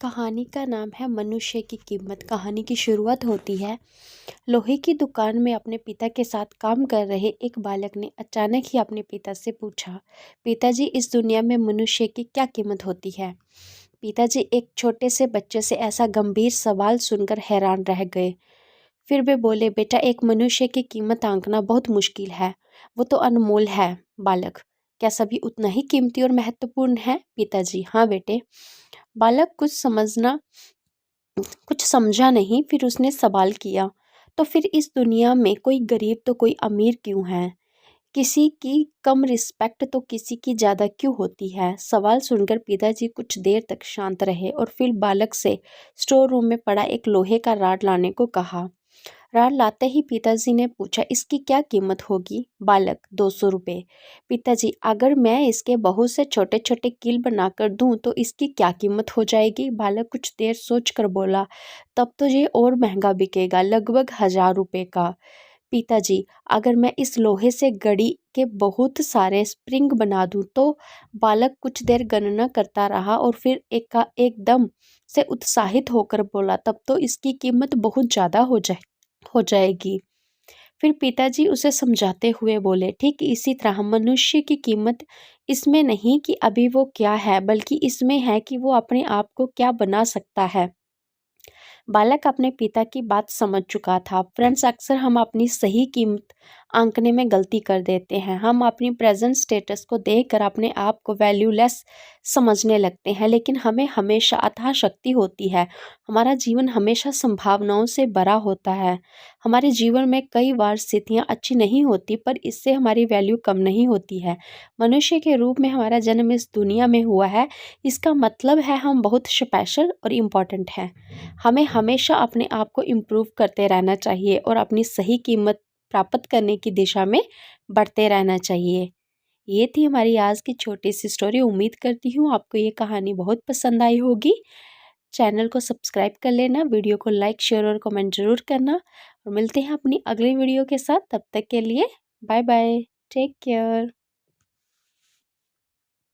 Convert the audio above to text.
कहानी का नाम है मनुष्य की कीमत। कहानी की शुरुआत होती है। लोहे की दुकान में अपने पिता के साथ काम कर रहे एक बालक ने अचानक ही अपने पिता से पूछा, पिताजी, इस दुनिया में मनुष्य की क्या कीमत होती है? पिताजी एक छोटे से बच्चे से ऐसा गंभीर सवाल सुनकर हैरान रह गए। फिर वे बोले, बेटा, एक मनुष्य की कीमत आंकना बहुत मुश्किल है। वो तो अनमोल है। बालक, क्या सभी उतना ही कीमती और महत्वपूर्ण है? पिताजी, हाँ बेटे। बालक कुछ समझा नहीं। फिर उसने सवाल किया, तो फिर इस दुनिया में कोई गरीब तो कोई अमीर क्यों है? किसी की कम रिस्पेक्ट तो किसी की ज़्यादा क्यों होती है? सवाल सुनकर पिताजी कुछ देर तक शांत रहे और फिर बालक से स्टोर रूम में पड़ा एक लोहे का रॉड लाने को कहा। रॉड लाते ही पिताजी ने पूछा, इसकी क्या कीमत होगी? बालक, 200 रुपये। पिताजी, अगर मैं इसके बहुत से छोटे छोटे कील बनाकर दूं तो इसकी क्या कीमत हो जाएगी? बालक कुछ देर सोचकर बोला, तब तो ये और महंगा बिकेगा, लगभग 1000 रुपये का। पिताजी, अगर मैं इस लोहे से घड़ी के बहुत सारे स्प्रिंग बना दूं तो? बालक कुछ देर गणना करता रहा और फिर एकदम से उत्साहित होकर बोला, तब तो इसकी कीमत बहुत ज़्यादा हो जाएगी। फिर पिताजी उसे समझाते हुए बोले, ठीक इसी तरह मनुष्य की कीमत इसमें नहीं कि अभी वो क्या है, बल्कि इसमें है कि वो अपने आप को क्या बना सकता है। बालक अपने पिता की बात समझ चुका था। फ्रेंड्स, अक्सर हम अपनी सही कीमत आंकने में गलती कर देते हैं। हम अपनी प्रेजेंट स्टेटस को देखकर अपने आप को वैल्यूलेस समझने लगते हैं, लेकिन हमें हमेशा अथाह शक्ति होती है। हमारा जीवन हमेशा संभावनाओं से भरा होता है। हमारे जीवन में कई बार स्थितियाँ अच्छी नहीं होती, पर इससे हमारी वैल्यू कम नहीं होती है। मनुष्य के रूप में हमारा जन्म इस दुनिया में हुआ है, इसका मतलब है हम बहुत स्पेशल और इम्पोर्टेंट हैं। हमें हमेशा अपने आप को इम्प्रूव करते रहना चाहिए और अपनी सही कीमत प्राप्त करने की दिशा में बढ़ते रहना चाहिए। ये थी हमारी आज की छोटी सी स्टोरी। उम्मीद करती हूँ आपको ये कहानी बहुत पसंद आई होगी। चैनल को सब्सक्राइब कर लेना, वीडियो को लाइक, शेयर और कमेंट जरूर करना और मिलते हैं अपनी अगली वीडियो के साथ। तब तक के लिए बाय बाय, टेक केयर।